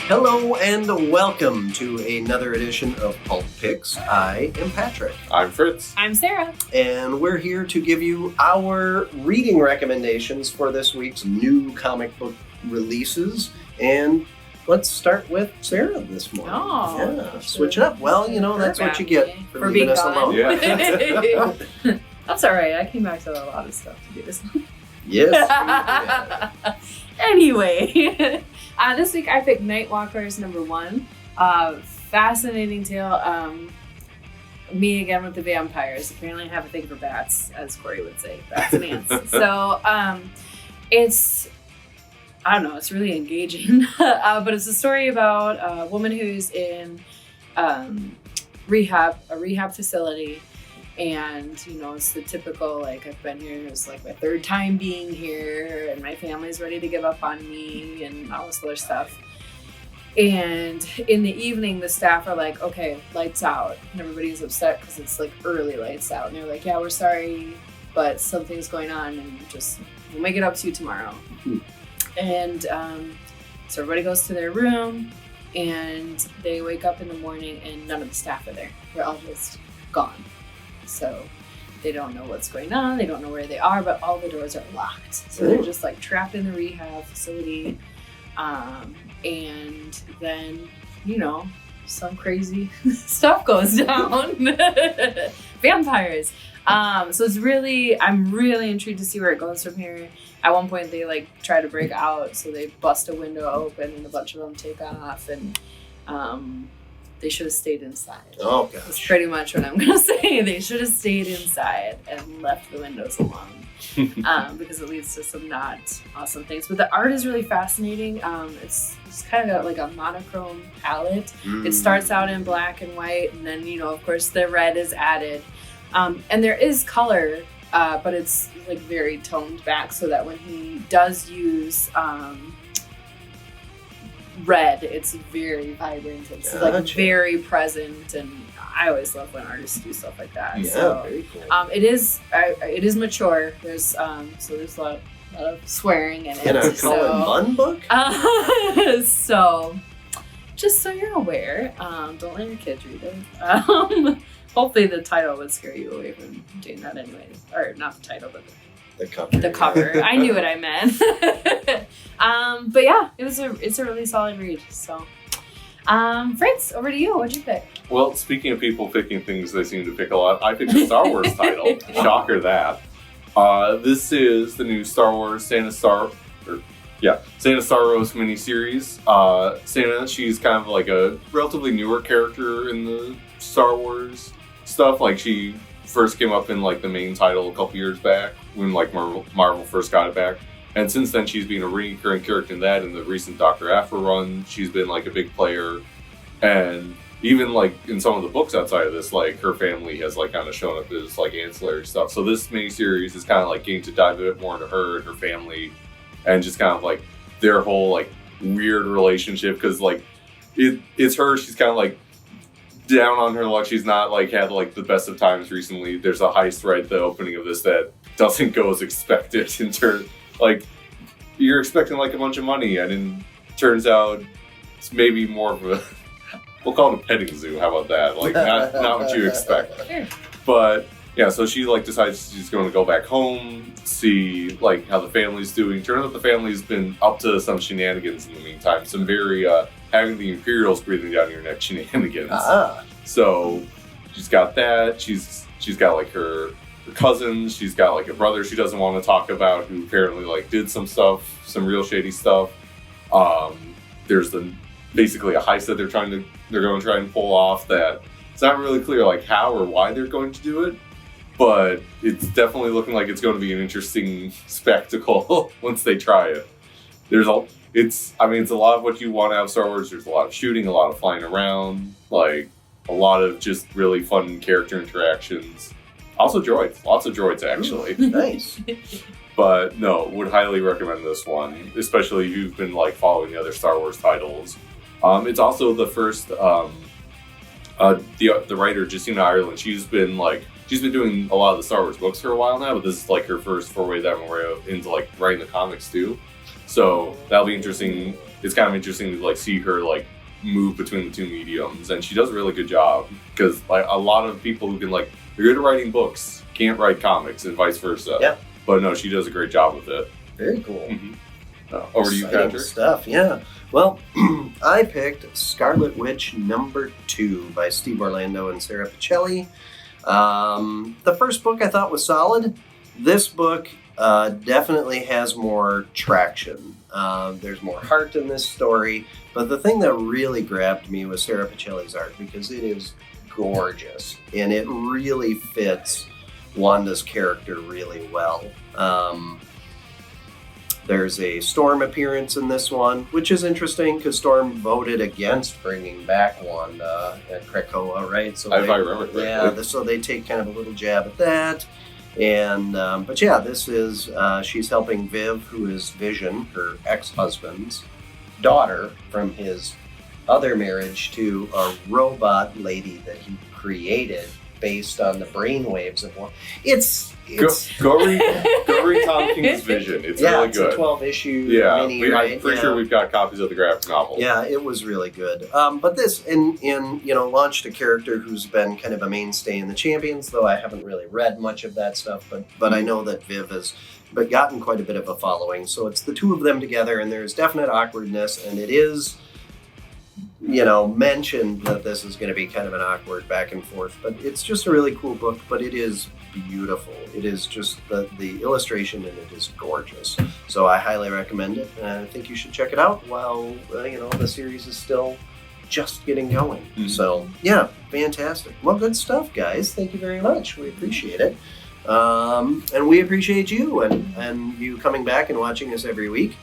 Hello and welcome to another edition of Pulp Picks. I am Patrick. I'm Fritz. I'm Sarah. And we're here to give you our reading recommendations for this week's new comic book releases. And let's start with Sarah this morning. Oh, yeah, switch it up. Well, you know, that's what you get for leaving being us gone. alone. Yeah. That's all right. I came back to a lot of stuff to do this. Yes. Anyway, this week I picked Nightwalker number 1. Fascinating tale. Me again with the vampires. Apparently I have a thing for bats, as Corey would say. Bats and ants. So it's, I don't know, it's really engaging. But it's a story about a woman who's in a rehab facility. And, you know, it's the typical, like, I've been here, it's like my third time being here, and my family's ready to give up on me, and all this other stuff. And in the evening, the staff are like, okay, lights out. And everybody's upset because it's, like, early lights out. And they're like, yeah, we're sorry, but something's going on, and we'll make it up to you tomorrow. Mm-hmm. And so everybody goes to their room, and they wake up in the morning, and none of the staff are there. They're all just gone. So they don't know what's going on, they don't know where they are, but all the doors are locked. So they're just like trapped in the rehab facility. And then, you know, some crazy stuff goes down. Vampires. So I'm really intrigued to see where it goes from here. At one point they like try to break out, so they bust a window open and a bunch of them take off, and they should have stayed inside. Oh, gosh. That's pretty much what I'm going to say. They should have stayed inside and left the windows alone because it leads to some not awesome things. But the art is really fascinating. It's kind of got like a monochrome palette. It starts out in black and white, and then, you know, of course, the red is added. And there is color, but it's like very toned back so that when he does use red, it's very vibrant. It's like very present, and I always love when artists do stuff like that. Yeah, so, very cool. It is mature. There's so there's a lot of swearing in it. In a Cullen Bunn book? So just so you're aware, don't let your kids read it. Hopefully the title would scare you away from doing that anyways. Or not the title, but The cover. the cover. I knew what I meant. But yeah, it's a really solid read. So, Fritz, over to you. What'd you pick? Well, speaking of people picking things they seem to pick a lot, I picked a Star Wars title. Shocker that. This is the new Star Wars Santa Star Rose miniseries. Santa, she's kind of like a relatively newer character in the Star Wars stuff. Like, she first came up in like the main title a couple years back when like Marvel first got it back, and since then she's been a recurring character in that. In the recent Dr. Aphra run, she's been like a big player, and even like in some of the books outside of this, like her family has like kind of shown up as like ancillary stuff. So this miniseries is kind of like getting to dive a bit more into her and her family, and just kind of like their whole like weird relationship, because like it's her, she's kind of like down on her luck. She's not like had like the best of times recently. There's a heist right at the opening of this that doesn't go as expected. In turn, like you're expecting like a bunch of money, and then turns out it's maybe more of a, we'll call it a petting zoo. How about that? Like not what you expect. Sure. But yeah, so she like decides she's going to go back home, see like how the family's doing. Turns out the family's been up to some shenanigans in the meantime. Some very having the Imperials breathing down your neck shenanigans. So she's got that. She's got like her cousins. She's got like a brother she doesn't want to talk about, who apparently like did some stuff, some real shady stuff. There's basically a heist that they're going to try and pull off that it's not really clear like how or why they're going to do it, but it's definitely looking like it's going to be an interesting spectacle once they try it. It's a lot of what you want out of Star Wars. There's a lot of shooting, a lot of flying around, like a lot of just really fun character interactions. Also droids, lots of droids actually. Ooh, nice. But no, would highly recommend this one, especially if you've been like following the other Star Wars titles. It's also the first, the writer Justina Ireland, she's been doing a lot of the Star Wars books for a while now, but this is like her first foray into like writing the comics too. So that'll be interesting it's kind of interesting to like see her like move between the two mediums, and she does a really good job because like a lot of people who can like they're good at writing books can't write comics and vice versa. Yeah. But no, she does a great job with it. Very cool. Mm-hmm. Over to you, Exciting Patrick. stuff, yeah. Well, I picked Scarlet Witch #2 by Steve Orlando and Sarah Pichelli. The first book I thought was solid. This book definitely has more traction. There's more heart in this story. But the thing that really grabbed me was Sarah Pichelli's art because it is gorgeous. And it really fits Wanda's character really well. There's a Storm appearance in this one, which is interesting because Storm voted against bringing back Wanda and Krakoa, right? So If I remember correctly. yeah, so they take kind of a little jab at that. And but yeah, this is she's helping Viv, who is Vision, her ex-husband's daughter from his other marriage to a robot lady that he created based on the brainwaves of one. It's Go read Tom King's Vision. It's yeah, really it's good. a 12-issue mini. I'm Right? pretty sure we've got copies of the graphic novel. Yeah, it was really good. But this launched a character who's been kind of a mainstay in the Champions, though I haven't really read much of that stuff. But I know that Viv has gotten quite a bit of a following. So it's the two of them together, and there's definite awkwardness, and it is mentioned that this is going to be kind of an awkward back and forth. But it's just a really cool book. But it is beautiful. It is just the illustration in it is gorgeous. So I highly recommend it, and I think you should check it out while the series is still just getting going. Mm-hmm. So yeah, fantastic. Well, good stuff, guys. Thank you very much. We appreciate it, and we appreciate you and you coming back and watching us every week.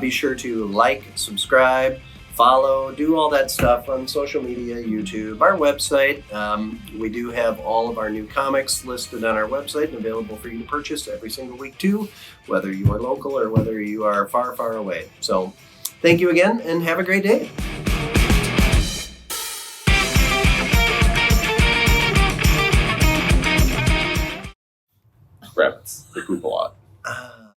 Be sure to like, subscribe, follow, do all that stuff on social media, YouTube, our website. We do have all of our new comics listed on our website and available for you to purchase every single week too, whether you are local or whether you are far, far away. So thank you again and have a great day. Rabbits, the Koopa